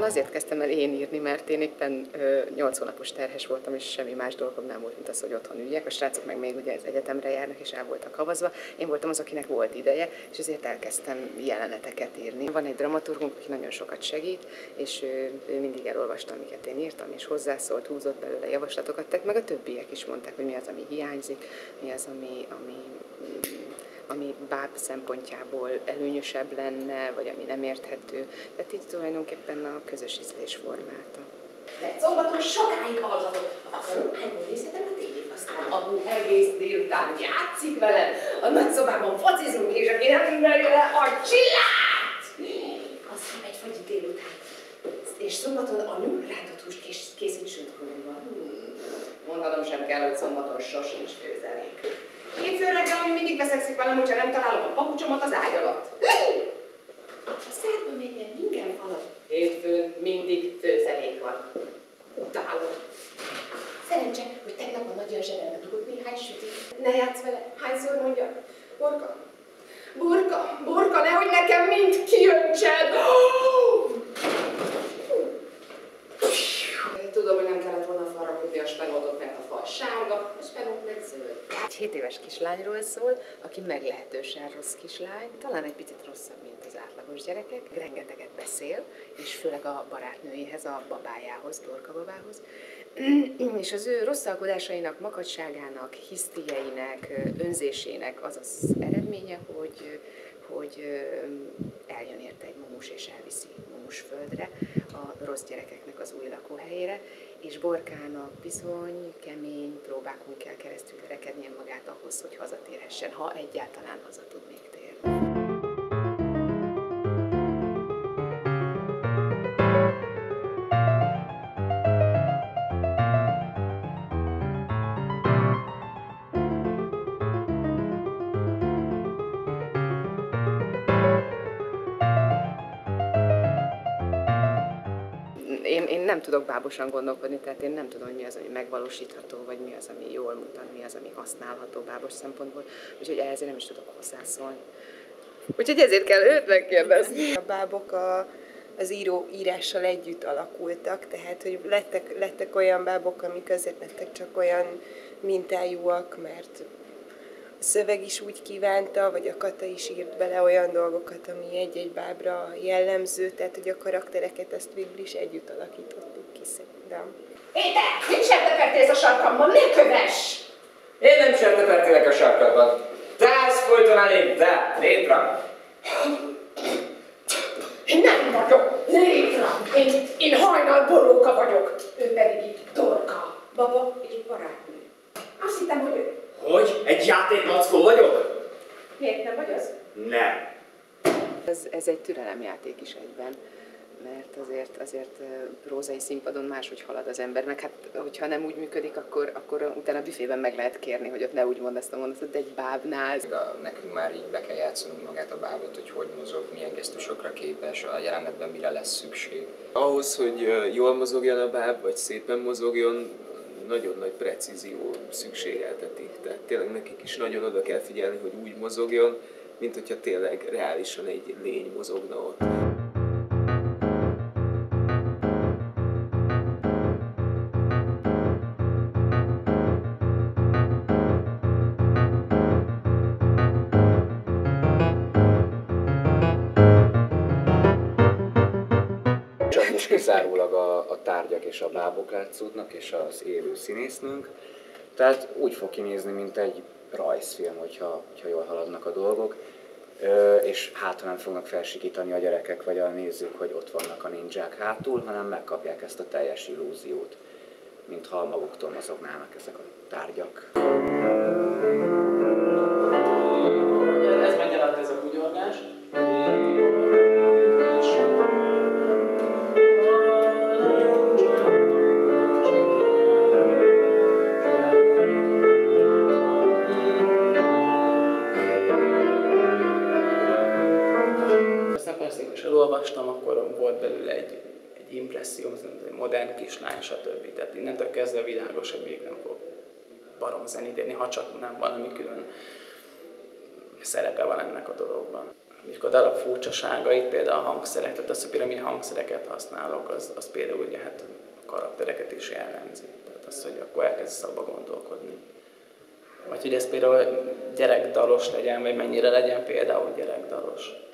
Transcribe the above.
azért kezdtem el én írni, mert én éppen 8 hónapos terhes voltam, és semmi más dolgom nem volt, mint az, hogy otthon üljek. A srácok meg még ugye az egyetemre járnak, és el voltak havazva. Én voltam az, akinek volt ideje, és ezért elkezdtem jeleneteket írni. Van egy dramaturgunk, aki nagyon sokat segít, és ő mindig elolvasta, amiket én írtam, és hozzászólt, húzott belőle javaslatokat tett, meg a többiek is mondták, hogy mi az, ami hiányzik, mi az, ami báb szempontjából előnyösebb lenne, vagy ami nem érthető. Tehát így tulajdonképpen a közös ízlés formálta. De szombaton sokáig hallgatott. Hányból nézhetem a tévét, aztán apu egész délután játszik velem, a nagyszobában focizunk, és aki nem ismeri le a csillát! Aztán egy fagyi délután. És szombaton anyu rántott húst készít sütőkóval. Mondanom sem kell, hogy szombaton sosincs főzelék. Hétfő reggel, ami mindig veszekszik velem, hogyha nem találom a papucsomat az ágy alatt. A szerdben menjen minden falat. Hétfőn mindig főzelék van. Utálom. Szerencse, hogy tegnap a nagyon zsebembe dugott néhány sütit. Ne játsz vele, hányszor mondja? Borka, Borka, Borka, nehogy nekem mind kiöntsed! Tudom, hogy nem kellett volna faragni a spenótot, mert a fal sárga, a spenót meg zöld. Egy 7 éves kislányról szól, aki meglehetősen rossz kislány, talán egy picit rosszabb, mint az átlagos gyerekek. Rengeteget beszél, és főleg a barátnőjéhez, a babájához, Dorka babához. És az ő rosszalkodásainak, makacságának, hisztieinek, önzésének az az eredménye, hogy eljön érte egy mumus, és elviszi mumusföldre, a rossz gyerekeknek az új lakóhelyére, és Borkának bizony kemény próbákon kell keresztül rekednie magát ahhoz, hogy hazatérhessen, ha egyáltalán haza tud még térni. Én nem tudok bábosan gondolkodni, tehát én nem tudom, hogy mi az, ami megvalósítható, vagy mi az, ami jól mutat, mi az, ami használható bábos szempontból, úgyhogy ehhez én nem is tudok hozzászólni. Úgyhogy ezért kell őt megkérdezni. A bábok az írással együtt alakultak, tehát hogy lettek olyan bábok, amik azért lettek csak olyan mintájúak, mert a szöveg is úgy kívánta, vagy a Kata is írt bele olyan dolgokat, ami egy-egy bábra jellemző, tehát hogy a karaktereket ezt végül is együtt alakítottuk ki szerintem. Péter, mit sertepertél a sarkamban? Ne kövess! Én nem sertepertélek a sarkadban. Te állsz folyton elém, te, létra! Én nem vagyok létra! Én hajnalboróka vagyok, ő pedig itt Dorka. Baba, egy barátnő. Azt hittem, hogy ő. Hogy? Egy játékmackó vagyok? Miért nem vagy az? Nem. Ez egy türelemjáték is egyben, mert azért prózai színpadon máshogy halad az ember, meg hát hogyha nem úgy működik, akkor utána a büfében meg lehet kérni, hogy ott ne úgy mondd azt a mondatot, de egy bábnál. Nekünk már így be kell játszanunk magát a bábot, hogy mozog, milyen gesztusokra képes, a jelenetben mire lesz szükség. Ahhoz, hogy jól mozogjon a báb, vagy szépen mozogjon, nagyon nagy precízió szükségeltetik. Tehát tényleg nekik is nagyon oda kell figyelni, hogy úgy mozogjon, mint hogyha tényleg reálisan egy lény mozogna ott. Csak most kizárólag a tárgyak és a bábok látszódnak, és az élő színésznőnk. Tehát úgy fog kinézni, mint egy rajzfilm, hogyha jól haladnak a dolgok. És hátra nem fognak felsikítani a gyerekek vagy a nézők, hogy ott vannak a ninják hátul, hanem megkapják ezt a teljes illúziót, mintha maguktól mozognának ezek a tárgyak. Ez menjen át ez a kugyorgás. Elolvastam, akkor volt belőle egy impresszióm, egy modern kislány, stb. Tehát innentől kezdve világos, hogy még nem fog barom zenét érni, ha csak nem valami külön szerepe van ennek a dologban. mondjuk a darab furcsaságait, például a hangszerek, tehát az, hogy például milyen hangszereket használok, az például ugye hát a karaktereket is jellemzi. Tehát az, hogy akkor elkezdesz abba gondolkodni. Vagy hogy ez például gyerekdalos legyen, vagy mennyire legyen például gyerekdalos.